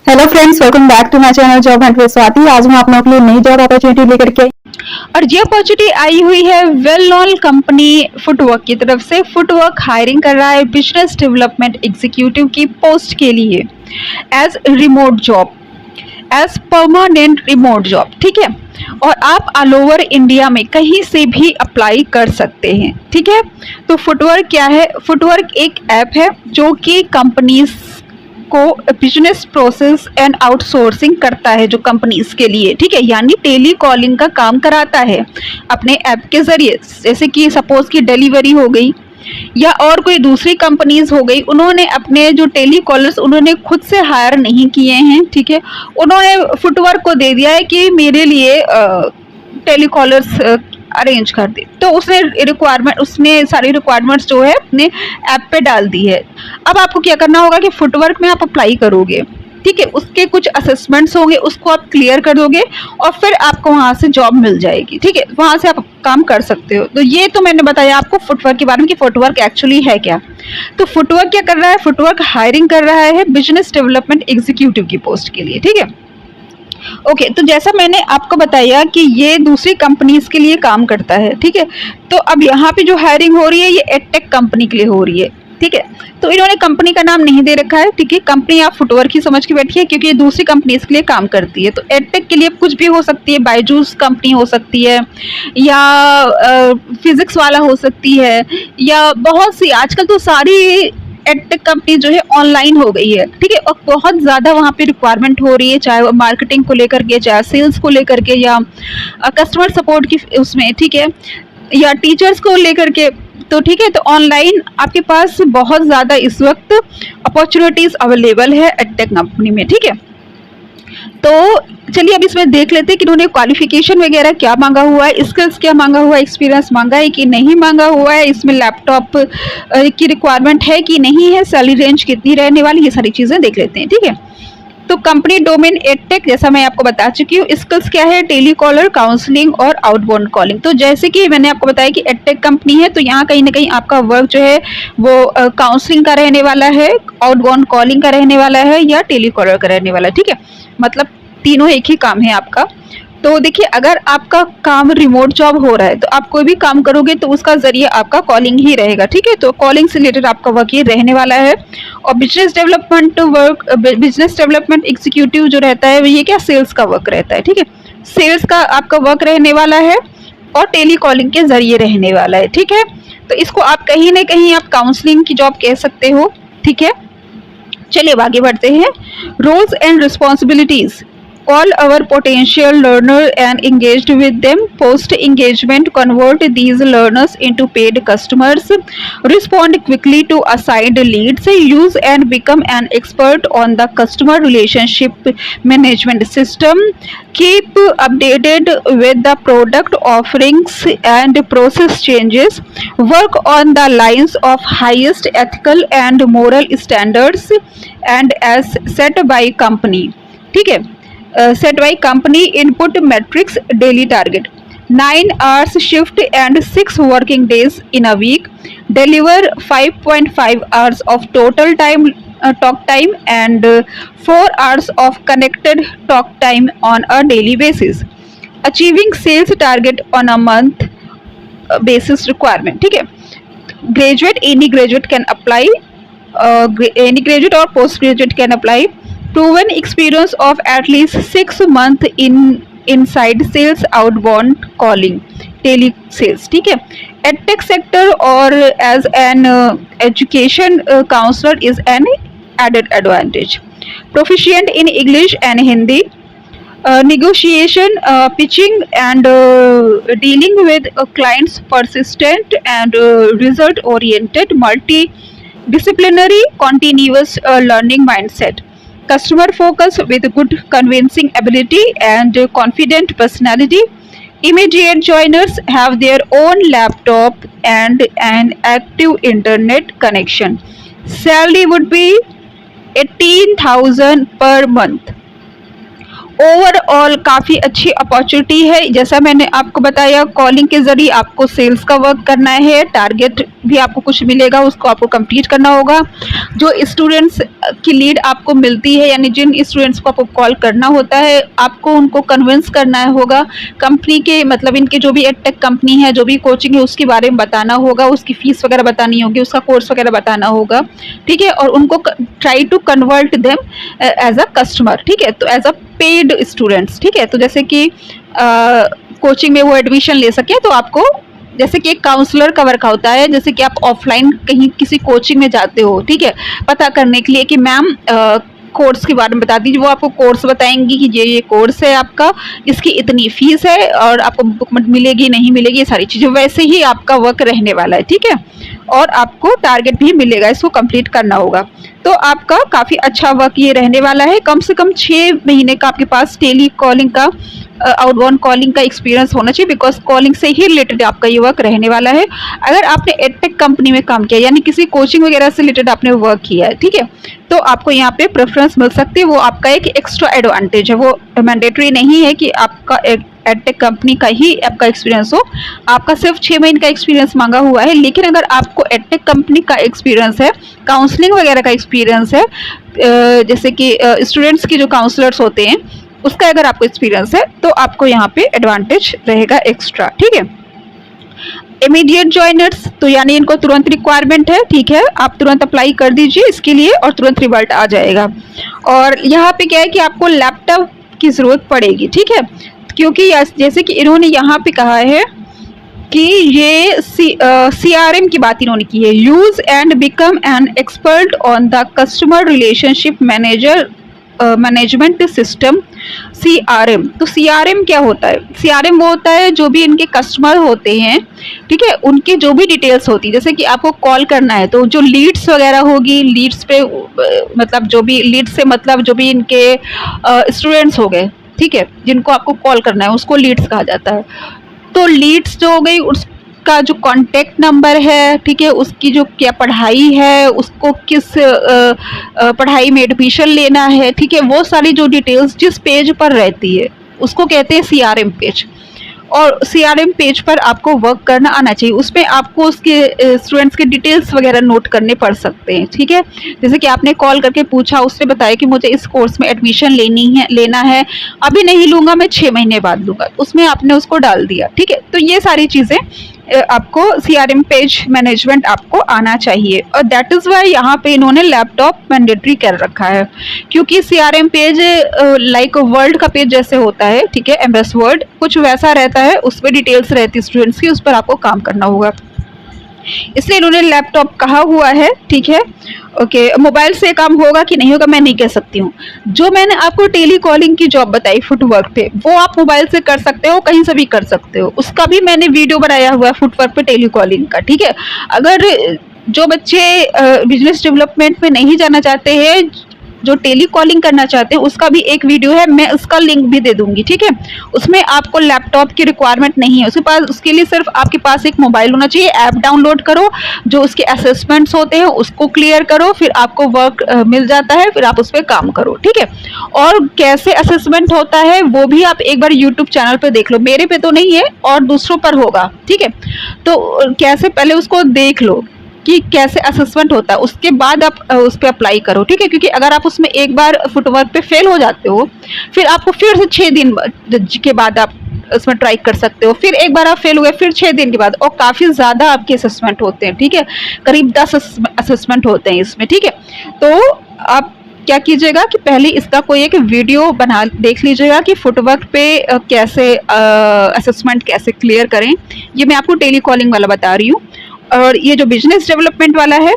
Hello friends, welcome back to my channel job hunt with Swati. आज मैं आप लोगों के लिए नई जॉब अपॉर्चुनिटी लेकर के आई और ये अपॉर्चुनिटी आई हुई है वेल नोन कंपनी फुटवर्क की तरफ से। फुटवर्क हायरिंग कर रहा है बिजनेस डेवलपमेंट एग्जीक्यूटिव की पोस्ट के लिए as remote job, as permanent remote job. ठीक है, और आप ऑल ओवर इंडिया में कहीं से भी अप्लाई कर सकते हैं। ठीक है, तो फुटवर्क क्या है? फुटवर्क एक ऐप है जो कि कंपनीज को बिजनेस प्रोसेस एंड आउटसोर्सिंग करता है जो कंपनीज के लिए। ठीक है, यानी टेली कॉलिंग का काम कराता है अपने ऐप के जरिए। जैसे कि सपोज की डिलीवरी हो गई या और कोई दूसरी कंपनीज हो गई, उन्होंने अपने जो टेली कॉलर्स उन्होंने खुद से हायर नहीं किए हैं। ठीक है, उन्होंने फुटवर्क को दे दिया है कि मेरे लिए टेली कॉलर्स अरेंज कर दे, तो उसने सारी रिक्वायरमेंट्स जो है अपने ऐप पे डाल दी है। अब आपको क्या करना होगा कि फुटवर्क में आप अप्लाई करोगे। ठीक है, उसके कुछ असेसमेंट्स होंगे, उसको आप क्लियर कर दोगे और फिर आपको वहां से जॉब मिल जाएगी। ठीक है, वहां से आप काम कर सकते हो। तो ये तो मैंने बताया आपको फुटवर्क के बारे में कि फुटवर्क एक्चुअली है क्या। तो फुटवर्क क्या कर रहा है? फुटवर्क हायरिंग कर रहा है बिजनेस डेवलपमेंट एग्जीक्यूटिव की पोस्ट के लिए। ठीक है, ओके, तो जैसा मैंने आपको बताया कि ये दूसरी कंपनीज के लिए काम करता है। ठीक है, तो अब यहाँ पे जो हायरिंग हो रही है ये एडटेक कंपनी के लिए हो रही है। ठीक है, तो इन्होंने कंपनी का नाम नहीं दे रखा है। ठीक है, कंपनी आप फुटवर्क ही समझ के बैठिए क्योंकि ये दूसरी कंपनीज के लिए काम करती है। तो एडटेक के लिए कुछ भी हो सकती है, बायजूस कंपनी हो सकती है या फिजिक्स वाला हो सकती है, या बहुत सी आजकल तो सारी एडटेक कंपनी जो है ऑनलाइन हो गई है। ठीक है, और बहुत ज़्यादा वहाँ पे रिक्वायरमेंट हो रही है, चाहे वो मार्केटिंग को लेकर के, चाहे सेल्स को लेकर के, या कस्टमर सपोर्ट की उसमें। ठीक है, या टीचर्स को लेकर के। तो ठीक है, तो ऑनलाइन आपके पास बहुत ज़्यादा इस वक्त अपॉर्चुनिटीज़ अवेलेबल है एडटेक कंपनी में। ठीक है, तो चलिए अब इसमें देख लेते हैं कि उन्होंने क्वालिफिकेशन वगैरह क्या मांगा हुआ है, स्किल्स क्या मांगा हुआ है, एक्सपीरियंस मांगा है कि नहीं मांगा हुआ है, इसमें लैपटॉप की रिक्वायरमेंट है कि नहीं है, सैलरी रेंज कितनी रहने वाली, ये सारी चीज़ें देख लेते हैं। ठीक है, तो कंपनी डोमेन एडटेक जैसा मैं आपको बता चुकी हूँ। स्किल्स क्या है? टेली कॉलर, काउंसलिंग और आउटबाउंड कॉलिंग। तो जैसे कि मैंने आपको बताया कि एडटेक कंपनी है, तो यहाँ कहीं ना कहीं आपका वर्क जो है वो काउंसलिंग का रहने वाला है, आउटबाउंड कॉलिंग का रहने वाला है, या टेली कॉलर का रहने वाला है। ठीक है, मतलब तीनों एक ही काम है आपका। तो देखिए, अगर आपका काम रिमोट जॉब हो रहा है तो आप कोई भी काम करोगे तो उसका जरिए आपका कॉलिंग ही रहेगा। ठीक है, तो कॉलिंग से रिलेटेड आपका वर्क ये रहने वाला है। और बिजनेस डेवलपमेंट एग्जीक्यूटिव जो रहता है ये क्या, सेल्स का वर्क रहता है। ठीक है, सेल्स का आपका वर्क रहने वाला है और टेली कॉलिंग के जरिए रहने वाला है। ठीक है, तो इसको आप कहीं ना कहीं आप काउंसलिंग की जॉब कह सकते हो। ठीक है, चलिए अब आगे बढ़ते हैं। Roles and responsibilities: call our potential learner and engaged with them. Post engagement: convert these learners into paid customers. Respond quickly to assigned leads. Use and become an expert on the customer relationship management system. Keep updated with the product offerings and process changes. Work on the lines of highest ethical and moral standards and as set by company. ठीक है, set by company input metrics. Daily target 9 hours shift and 6 working days in a week. Deliver 5.5 hours of total time talk time and 4 hours of connected talk time on a daily basis. Achieving sales target on a month basis requirement. ठीक है, graduate, any graduate can apply, any graduate और post graduate can apply. Proven experience of at least 6 months in inside sales, outbound calling, tele sales. ठीक है, edtech sector और as an education counselor is an added advantage. Proficient in English and Hindi. Negotiation, pitching and dealing with clients. Persistent and result oriented, multidisciplinary, continuous learning mindset. Customer focus with good convincing ability and confident personality. Immediate joiners have their own laptop and an active internet connection. Salary would be 18,000 per month. Overall काफ़ी अच्छी opportunity है। जैसा मैंने आपको बताया, calling के ज़रिए आपको सेल्स का वर्क करना है, टारगेट भी आपको कुछ मिलेगा, उसको आपको कंप्लीट करना होगा। जो स्टूडेंट्स की लीड आपको मिलती है, यानी जिन स्टूडेंट्स को आपको कॉल करना होता है, आपको उनको कन्विंस करना होगा कंपनी के, मतलब इनके जो भी एडटेक कंपनी है, जो भी कोचिंग है, उसके बारे में बताना होगा, उसकी फ़ीस वगैरह बतानी होगी, उसका कोर्स वगैरह बताना होगा, ठीक है। और उनको try to convert them as a customer, ठीक है, तो एज अ पेड स्टूडेंट्स, ठीक है। तो जैसे कि कोचिंग में वो एडमिशन ले सके, तो आपको जैसे कि एक काउंसलर का वर्क होता है, जैसे कि आप ऑफलाइन कहीं किसी कोचिंग में जाते हो, ठीक है, पता करने के लिए कि मैम कोर्स के बारे में बता दीजिए, वो आपको कोर्स बताएंगी कि ये कोर्स है आपका, इसकी इतनी फीस है और आपको बुक मिलेगी नहीं मिलेगी, ये सारी चीज़ें। वैसे ही आपका वर्क रहने वाला है, ठीक है, और आपको टारगेट भी मिलेगा, इसको कंप्लीट करना होगा। तो आपका काफ़ी अच्छा वर्क ये रहने वाला है। कम से कम 6 महीने का आपके पास टेली कॉलिंग का, आउटबाउंड कॉलिंग का एक्सपीरियंस होना चाहिए, बिकॉज कॉलिंग से ही रिलेटेड आपका ये वर्क रहने वाला है। अगर आपने एडटेक कंपनी में काम किया, यानी किसी कोचिंग वगैरह से रिलेटेड आपने वर्क किया है, ठीक है, तो आपको यहाँ पे प्रेफरेंस मिल सकती है। वो आपका एक एक्स्ट्रा एडवांटेज है, वो मैंडेटरी नहीं है कि आपका एडटेक कंपनी का ही आपका एक्सपीरियंस हो। आपका सिर्फ 6 महीने का एक्सपीरियंस मांगा हुआ है, लेकिन अगर आपको एडटेक कंपनी का एक्सपीरियंस है, काउंसलिंग वगैरह का एक्सपीरियंस है, जैसे कि स्टूडेंट्स की जो काउंसलर्स होते हैं, उसका अगर आपको एक्सपीरियंस है, तो आपको यहाँ पे एडवांटेज रहेगा एक्स्ट्रा, ठीक है। इमीडिएट ज्वाइनर्स, तो यानी इनको तुरंत रिक्वायरमेंट है, ठीक है, आप तुरंत अप्लाई कर दीजिए इसके लिए और तुरंत रिजल्ट आ जाएगा। और यहाँ पे क्या है कि आपको लैपटॉप की ज़रूरत पड़ेगी, ठीक है, क्योंकि जैसे कि इन्होंने यहाँ पे कहा है कि ये CRM की बात इन्होंने की है, use and become an expert on the customer relationship management system, CRM। तो CRM क्या होता है? CRM वो होता है जो भी इनके कस्टमर होते हैं, ठीक है, उनकी जो भी डिटेल्स होती है, जैसे कि आपको कॉल करना है तो जो लीड्स वगैरह होगी, लीड्स पे मतलब जो भी लीड्स से मतलब जो भी इनके स्टूडेंट्स हो गए, ठीक है, जिनको आपको कॉल करना है उसको लीड्स कहा जाता है। तो लीड्स जो हो गई, उसका जो कॉन्टेक्ट नंबर है, ठीक है, उसकी जो क्या पढ़ाई है, उसको किस पढ़ाई में एडमिशन लेना है, ठीक है, वो सारी जो डिटेल्स जिस पेज पर रहती है उसको कहते हैं CRM पेज। और CRM पेज पर आपको वर्क करना आना चाहिए, उसमें आपको उसके स्टूडेंट्स के डिटेल्स वगैरह नोट करने पड़ सकते हैं, ठीक है। जैसे कि आपने कॉल करके पूछा, उसने बताया कि मुझे इस कोर्स में एडमिशन लेना है, अभी नहीं लूँगा, मैं 6 महीने बाद लूँगा, उसमें आपने उसको डाल दिया, ठीक है। तो ये सारी चीज़ें आपको CRM पेज मैनेजमेंट आपको आना चाहिए, और दैट इज़ वाई यहाँ पे इन्होंने लैपटॉप मैंडेटरी कर रखा है, क्योंकि CRM पेज लाइक वर्ड का पेज जैसे होता है, ठीक है, MS वर्ड कुछ वैसा रहता है, उसमें डिटेल्स रहती है स्टूडेंट्स की, उस पर आपको काम करना होगा, इसलिए इन्होंने लैपटॉप कहा हुआ है, ठीक है। ओके, मोबाइल से काम होगा कि नहीं होगा मैं नहीं कह सकती हूँ। जो मैंने आपको टेली कॉलिंग की जॉब बताई फुटवर्क पे, वो आप मोबाइल से कर सकते हो, कहीं से भी कर सकते हो, उसका भी मैंने वीडियो बनाया हुआ है फुटवर्क पे टेली कॉलिंग का, ठीक है। अगर जो बच्चे बिजनेस डेवलपमेंट में नहीं जाना चाहते हैं, जो टेली कॉलिंग करना चाहते हैं, उसका भी एक वीडियो है, मैं उसका लिंक भी दे दूंगी, ठीक है। उसमें आपको लैपटॉप की रिक्वायरमेंट नहीं है, उसके लिए सिर्फ आपके पास एक मोबाइल होना चाहिए, ऐप डाउनलोड करो, जो उसके असेसमेंट्स होते हैं उसको क्लियर करो, फिर आपको वर्क मिल जाता है, फिर आप उस पर काम करो, ठीक है। और कैसे असेसमेंट होता है वो भी आप एक बार यूट्यूब चैनल पर देख लो, मेरे पे तो नहीं है और दूसरों पर होगा, ठीक है। तो कैसे पहले उसको देख लो कि कैसे असेसमेंट होता है, उसके बाद आप उस पर अप्लाई करो, ठीक है। क्योंकि अगर आप उसमें एक बार फुटवर्क पे फेल हो जाते हो, फिर आपको फिर से 6 दिन के बाद आप उसमें ट्राई कर सकते हो, फिर एक बार आप फेल हुए, फिर 6 दिन के बाद, और काफ़ी ज़्यादा आपके असेसमेंट होते हैं, ठीक है, करीब 10 असेसमेंट होते हैं इसमें, ठीक है। तो आप क्या कीजिएगा कि पहले इसका कोई एक वीडियो बना देख लीजिएगा कि फुटवर्क पे कैसे असेसमेंट कैसे क्लियर करें, ये मैं आपको टेली कॉलिंग वाला बता रही हूँ। और ये जो बिजनेस डेवलपमेंट वाला है,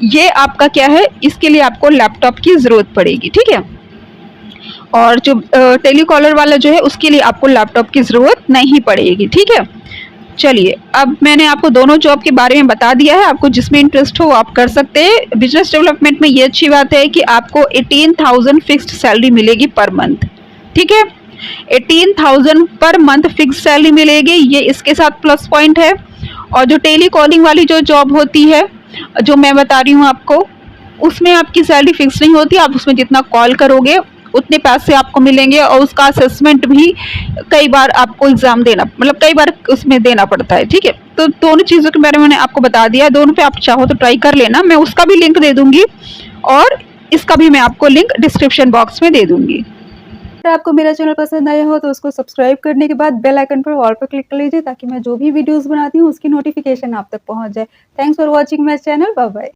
ये आपका क्या है, इसके लिए आपको लैपटॉप की ज़रूरत पड़ेगी, ठीक है। और जो टेलीकॉलर वाला जो है, उसके लिए आपको लैपटॉप की ज़रूरत नहीं पड़ेगी, ठीक है। चलिए, अब मैंने आपको दोनों जॉब के बारे में बता दिया है, आपको जिसमें इंटरेस्ट हो आप कर सकते हैं। बिजनेस डेवलपमेंट में ये अच्छी बात है कि आपको 18,000 फिक्स्ड सैलरी मिलेगी पर मंथ, ठीक है, 18,000 पर मंथ फिक्स सैलरी मिलेगी, ये इसके साथ प्लस पॉइंट है। और जो टेली कॉलिंग वाली जो जॉब होती है, जो मैं बता रही हूँ आपको, उसमें आपकी सैलरी फिक्स नहीं होती, आप उसमें जितना कॉल करोगे उतने पैसे आपको मिलेंगे और उसका असेसमेंट भी कई बार आपको एग्जाम देना, मतलब कई बार उसमें देना पड़ता है। ठीक है, तो दोनों चीज़ों के बारे में मैंने आपको बता दिया, दोनों पे आप चाहो तो ट्राई कर लेना। मैं उसका भी लिंक दे दूंगी और इसका भी मैं आपको लिंक डिस्क्रिप्शन बॉक्स में दे दूंगी। अगर आपको मेरा चैनल पसंद आया हो तो उसको सब्सक्राइब करने के बाद बेल आइकन पर ऑल पर क्लिक कर लीजिए, ताकि मैं जो भी वीडियोस बनाती हूँ उसकी नोटिफिकेशन आप तक पहुँच जाए। Thanks for watching my channel. Bye bye.